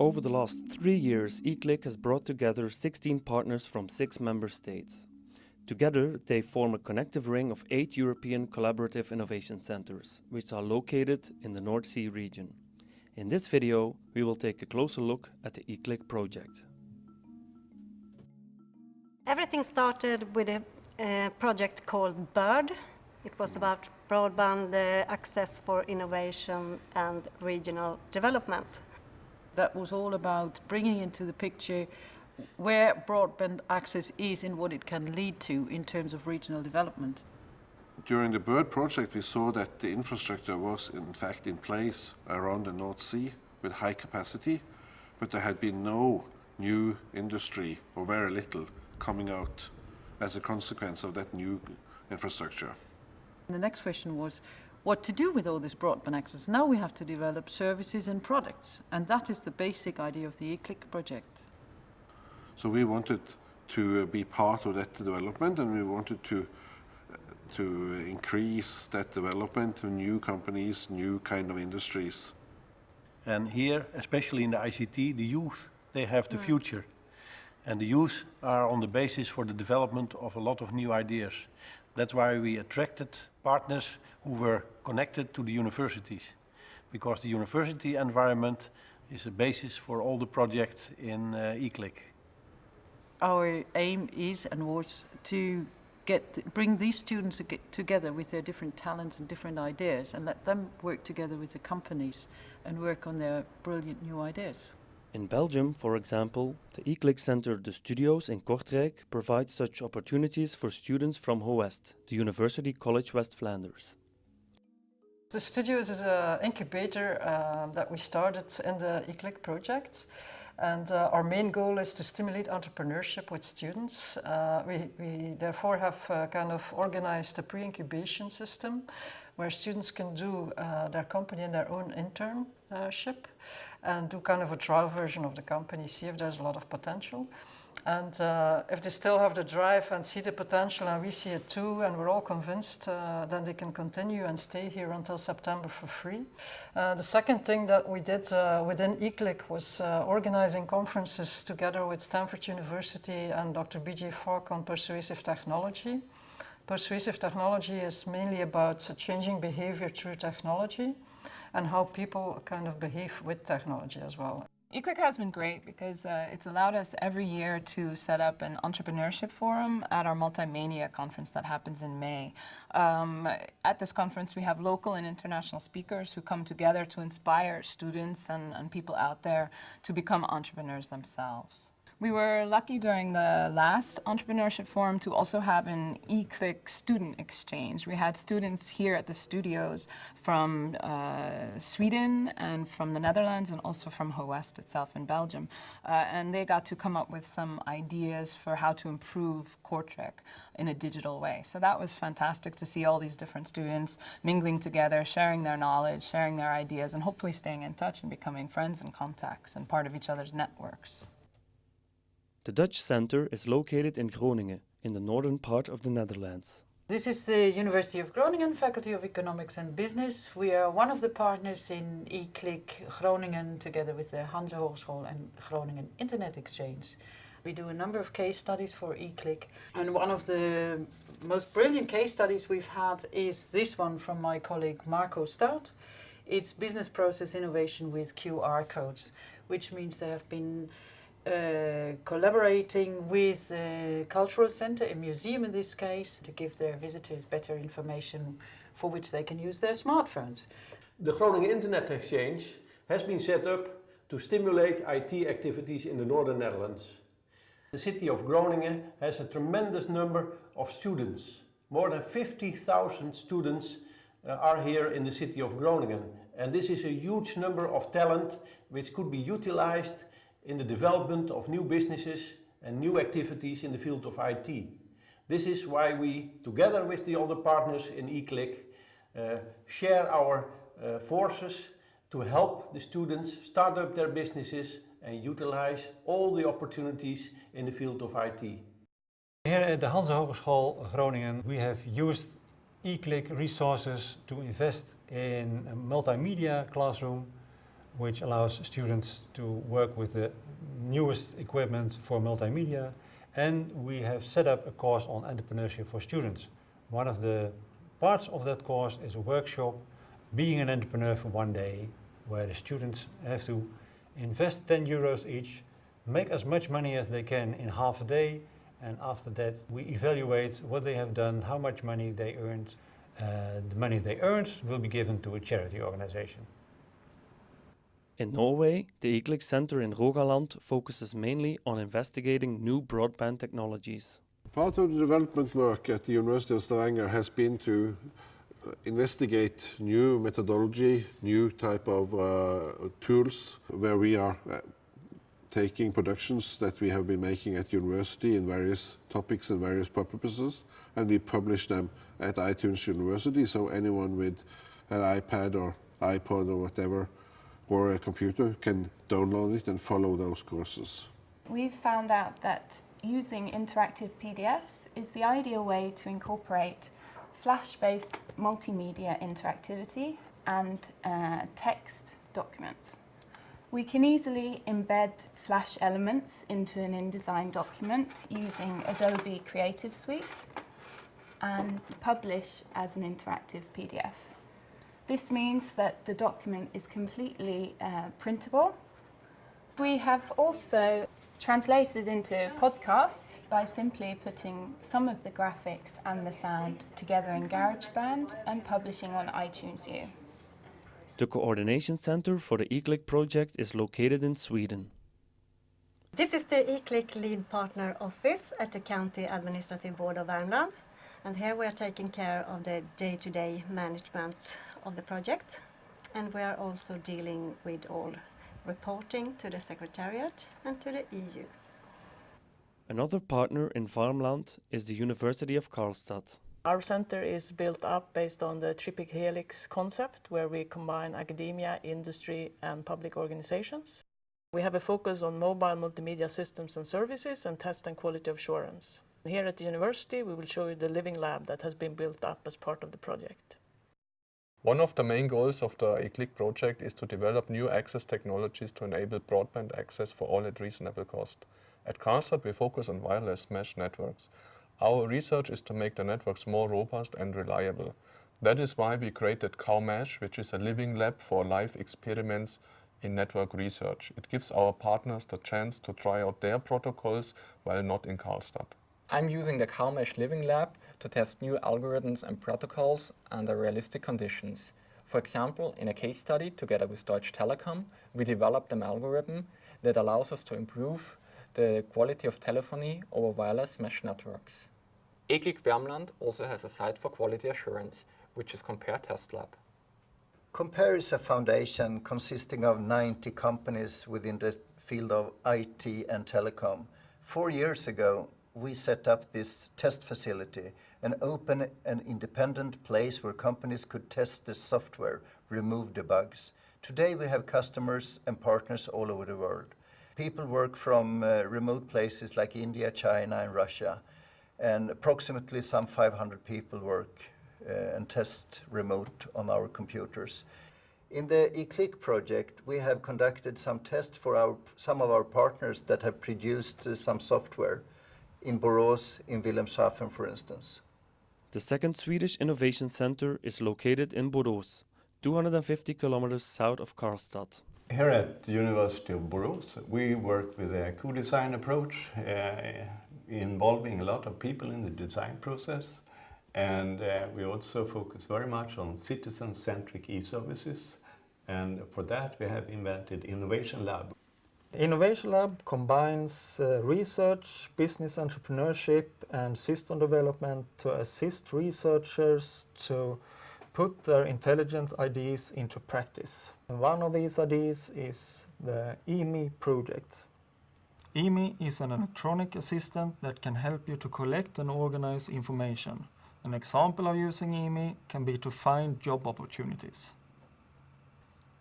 Over the last 3 years, E-CLIC has brought together 16 partners from 6 member states. Together, they form a connective ring of 8 European collaborative innovation centers, which are located in the North Sea region. In this video, we will take a closer look at the E-CLIC project. Everything started with a project called BIRD. It was about broadband access for innovation and regional development. That was all about bringing into the picture where broadband access is and what it can lead to in terms of regional development. During the BIRD project, we saw that the infrastructure was in fact in place around the North Sea with high capacity, but there had been no new industry or very little coming out as a consequence of that new infrastructure. And the next question was what to do with all this broadband access. Now we have to develop services and products, and that is the basic idea of the E-CLIC project. So we wanted to be part of that development, and we wanted to increase that development to new companies, new kind of industries. And here, especially in the ICT, the youth, they have the future. And the youth are on the basis for the development of a lot of new ideas. That's why we attracted partners who were connected to the universities, because the university environment is a basis for all the projects in E-CLIC. Our aim is and was to bring these students together with their different talents and different ideas and let them work together with the companies and work on their brilliant new ideas. In Belgium, for example, the E-CLIC Center De Studio's in Kortrijk provides such opportunities for students from HOWEST, the University College West Flanders. The Studios is an incubator that we started in the E-CLIC project. And our main goal is to stimulate entrepreneurship with students. We therefore have kind of organized a pre-incubation system where students can do their company in their own internship and do kind of a trial version of the company, see if there's a lot of potential. And if they still have the drive and see the potential, and we see it too, and we're all convinced, then they can continue and stay here until September for free. The second thing that we did within E-CLIC was organizing conferences together with Stanford University and Dr. B.J. Falk on persuasive technology. Persuasive technology is mainly about changing behavior through technology and how people kind of behave with technology as well. E-CLIC has been great because it's allowed us every year to set up an entrepreneurship forum at our Multimania conference that happens in May. At this conference we have local and international speakers who come together to inspire students and people out there to become entrepreneurs themselves. We were lucky during the last entrepreneurship forum to also have an E-CLIC student exchange. We had students here at the studios from Sweden and from the Netherlands and also from HOWEST itself in Belgium. And they got to come up with some ideas for how to improve Kortrijk in a digital way. So that was fantastic to see all these different students mingling together, sharing their knowledge, sharing their ideas, and hopefully staying in touch and becoming friends and contacts and part of each other's networks. The Dutch center is located in Groningen, in the northern part of the Netherlands. This is the University of Groningen, Faculty of Economics and Business. We are one of the partners in E-CLIC Groningen, together with the Hanse Hogeschool and Groningen Internet Exchange. We do a number of case studies for E-CLIC, and one of the most brilliant case studies we've had is this one from my colleague Marco Stout. It's business process innovation with QR codes, which means they have been collaborating with the cultural center, a museum in this case, to give their visitors better information for which they can use their smartphones. The Groningen Internet Exchange has been set up to stimulate IT activities in the Northern Netherlands. The city of Groningen has a tremendous number of students. More than 50,000 students are here in the city of Groningen, and this is a huge number of talent which could be utilized in the development of new businesses and new activities in the field of IT. This is why we, together with the other partners in E-CLIC, share our forces to help the students start up their businesses and utilize all the opportunities in the field of IT. Here at the Hanse Hogeschool Groningen, we have used E-CLIC resources to invest in a multimedia classroom, which allows students to work with the newest equipment for multimedia. And we have set up a course on entrepreneurship for students. One of the parts of that course is a workshop, Being an Entrepreneur for One Day, where the students have to invest 10 euros each, make as much money as they can in half a day, and after that we evaluate what they have done, how much money they earned. The money they earned will be given to a charity organization. In Norway, the E-CLIC Center in Rogaland focuses mainly on investigating new broadband technologies. Part of the development work at the University of Stavanger has been to investigate new methodology, new type of tools, where we are taking productions that we have been making at university in various topics and various purposes, and we publish them at iTunes University, so anyone with an iPad or iPod or whatever, or a computer, can download it and follow those courses. We've found out that using interactive PDFs is the ideal way to incorporate Flash-based multimedia interactivity and text documents. We can easily embed Flash elements into an InDesign document using Adobe Creative Suite and publish as an interactive PDF. This means that the document is completely printable. We have also translated into podcast by simply putting some of the graphics and the sound together in GarageBand and publishing on iTunes U. The coordination center for the E-CLIC project is located in Sweden. This is the E-CLIC lead partner office at the County Administrative Board of Värmland. And here we are taking care of the day-to-day management of the project. And we are also dealing with all reporting to the Secretariat and to the EU. Another partner in Värmland is the University of Karlstad. Our center is built up based on the triple helix concept, where we combine academia, industry and public organizations. We have a focus on mobile multimedia systems and services and test and quality assurance. Here at the university we will show you the living lab that has been built up as part of the project. One of the main goals of the E-CLIC project is to develop new access technologies to enable broadband access for all at reasonable cost. At Karlstad we focus on wireless mesh networks. Our research is to make the networks more robust and reliable. That is why we created CowMesh, which is a living lab for live experiments in network research. It gives our partners the chance to try out their protocols while not in Karlstad. I'm using the CowMesh Living Lab to test new algorithms and protocols under realistic conditions. For example, in a case study together with Deutsche Telekom, we developed an algorithm that allows us to improve the quality of telephony over wireless mesh networks. E-CLIC Värmland also has a site for quality assurance, which is Compare Test Lab. Compare is a foundation consisting of 90 companies within the field of IT and telecom. 4 years ago, we set up this test facility, an open and independent place where companies could test the software, remove the bugs. Today we have customers and partners all over the world. People work from remote places like India, China and Russia, and approximately some 500 people work and test remote on our computers. In the E-CLIC project, we have conducted some tests for some of our partners that have produced some software in Borås, in Wilhelmshaven, for instance. The second Swedish Innovation Center is located in Borås, 250 kilometers south of Karlstad. Here at the University of Borås, we work with a co-design approach involving a lot of people in the design process. And we also focus very much on citizen-centric e-services. And for that we have invented Innovation Lab. Innovation Lab combines research, business entrepreneurship and system development to assist researchers to put their intelligent ideas into practice. And one of these ideas is the E-ME project. E-ME is an electronic assistant that can help you to collect and organize information. An example of using E-ME can be to find job opportunities.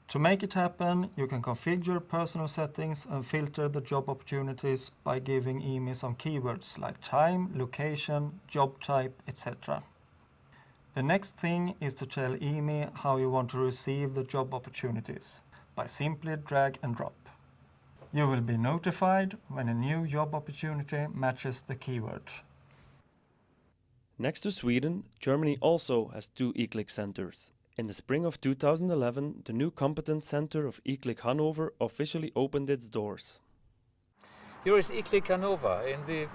To make it happen, you can configure personal settings and filter the job opportunities by giving E-ME some keywords like time, location, job type, etc. The next thing is to tell E-ME how you want to receive the job opportunities. by simply drag and drop. You will be notified when a new job opportunity matches the keyword. Next to Sweden, Germany also has 2 E-CLIC centers. In the spring of 2011, the new Competence Center of E-CLIC Hanover officially opened its doors. Here is E-CLIC Hanover. In the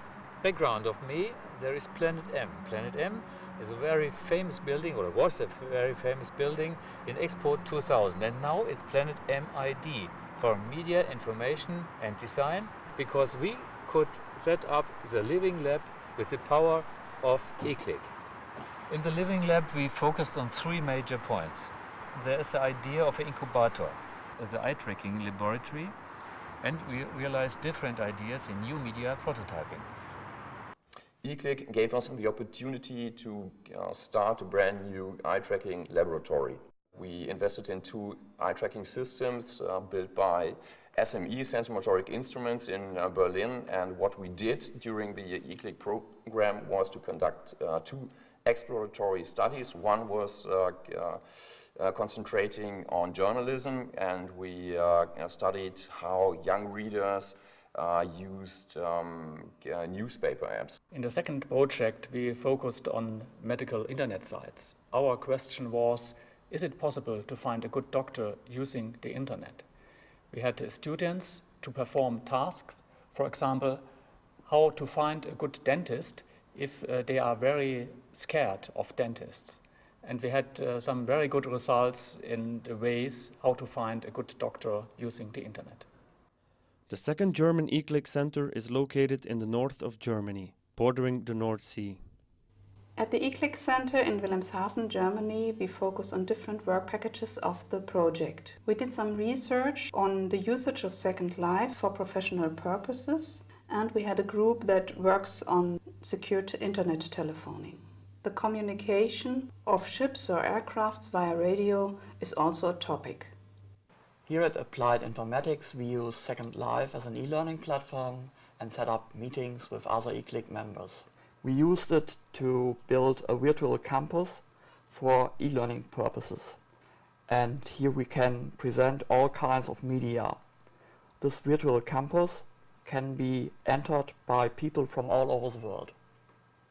background of me, there is Planet M. Planet M is a very famous building, or it was a very famous building in Expo 2000. And now it's Planet MID for Media, Information and Design, because we could set up the living lab with the power of E-CLIC. In the living lab, we focused on 3 major points. There is the idea of an incubator, the eye tracking laboratory, and we realized different ideas in new media prototyping. E-CLIC gave us the opportunity to start a brand new eye tracking laboratory. We invested in 2 eye tracking systems built by SME, sensomotoric instruments in Berlin, and what we did during the E-CLIC program was to conduct 2 exploratory studies. One was concentrating on journalism, and we studied how young readers used newspaper apps. In the second project, we focused on medical internet sites. Our question was, is it possible to find a good doctor using the internet? We had students to perform tasks, for example, how to find a good dentist if they are very scared of dentists. And we had some very good results in the ways how to find a good doctor using the internet. The second German E-CLIC center is located in the north of Germany, bordering the North Sea. At the E-CLIC Center in Wilhelmshaven, Germany, we focus on different work packages of the project. We did some research on the usage of Second Life for professional purposes, and we had a group that works on secured internet telephoning. The communication of ships or aircrafts via radio is also a topic. Here at Applied Informatics, we use Second Life as an e-learning platform and set up meetings with other E-CLIC members. We used it to build a virtual campus for e-learning purposes. And here we can present all kinds of media. This virtual campus can be entered by people from all over the world.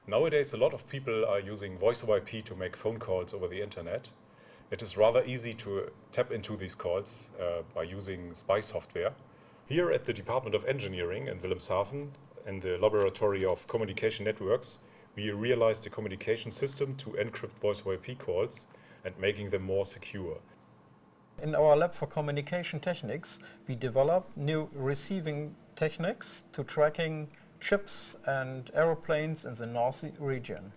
Nowadays, a lot of people are using voice over IP to make phone calls over the internet. It is rather easy to tap into these calls by using spy software. Here at the Department of Engineering in Wilhelmshaven, in the Laboratory of Communication Networks, we realized a communication system to encrypt voice over IP calls and making them more secure. In our lab for communication techniques, we developed new receiving techniques to tracking ships and aeroplanes in the North Sea region.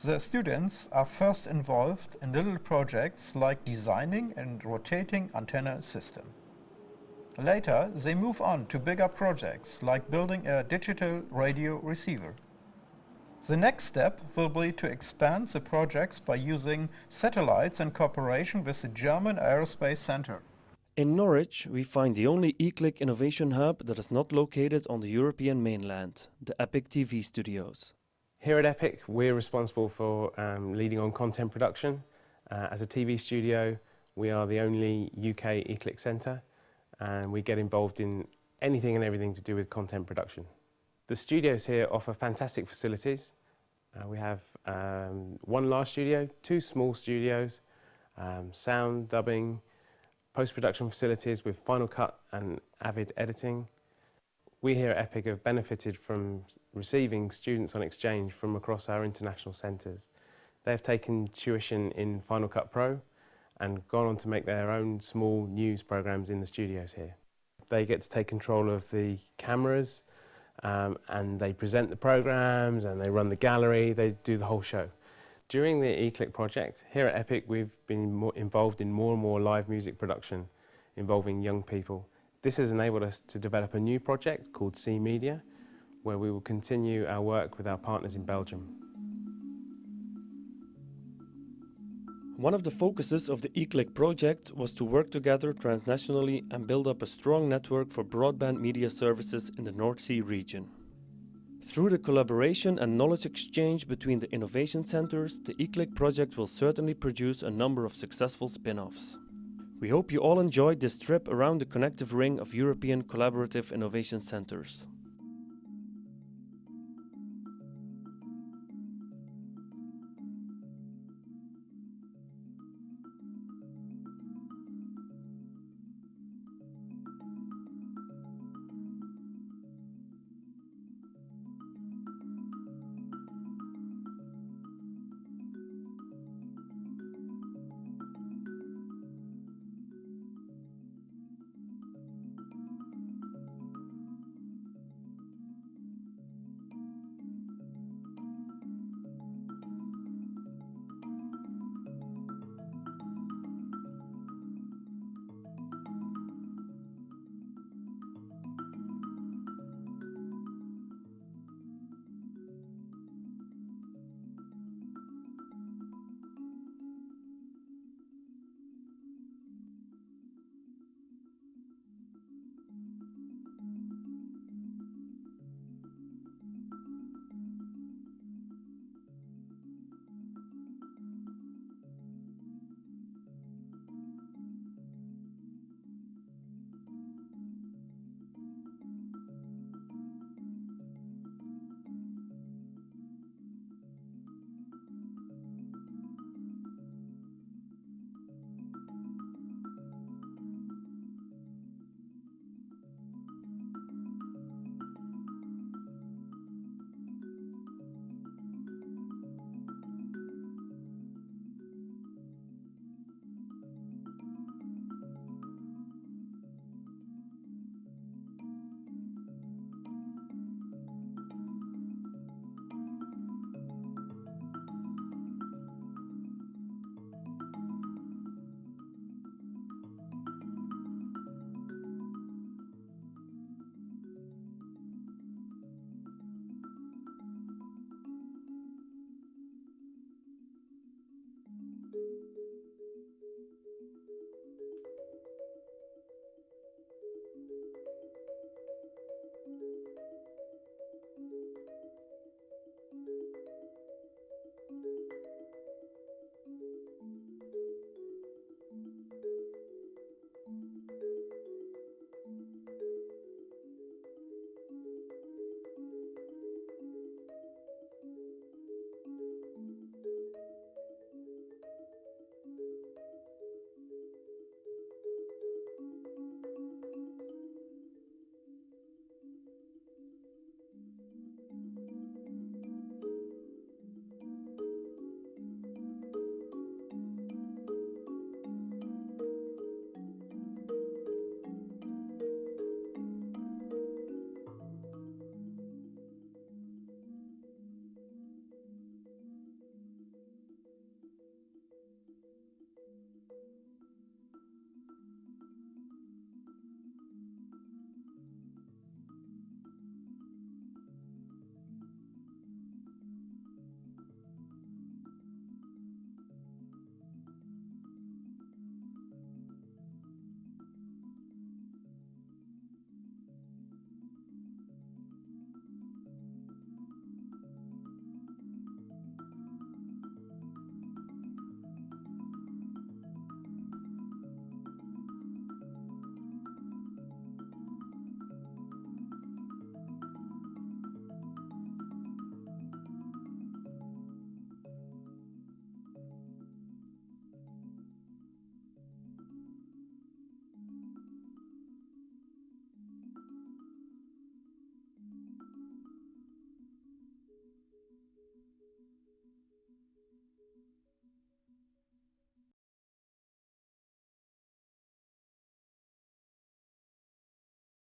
The students are first involved in little projects like designing and rotating antenna system. Later, they move on to bigger projects like building a digital radio receiver. The next step will be to expand the projects by using satellites in cooperation with the German Aerospace Center. In Norwich, we find the only E-CLIC innovation hub that is not located on the European mainland, the EPIC TV studios. Here at EPIC, we're responsible for leading on content production. As a TV studio, we are the only UK E-CLIC centre, and we get involved in anything and everything to do with content production. The studios here offer fantastic facilities. We have 1 large studio, 2 small studios, sound, dubbing, post-production facilities with Final Cut and Avid editing. We here at EPIC have benefited from receiving students on exchange from across our international centres. They have taken tuition in Final Cut Pro and gone on to make their own small news programmes in the studios here. They get to take control of the cameras and they present the programmes and they run the gallery, they do the whole show. During the E-CLIC project, here at EPIC we've been involved in more and more live music production involving young people. This has enabled us to develop a new project called C Media, where we will continue our work with our partners in Belgium. One of the focuses of the E-CLIC project was to work together transnationally and build up a strong network for broadband media services in the North Sea region. Through the collaboration and knowledge exchange between the innovation centers, the E-CLIC project will certainly produce a number of successful spin-offs. We hope you all enjoyed this trip around the connective ring of European collaborative innovation centers.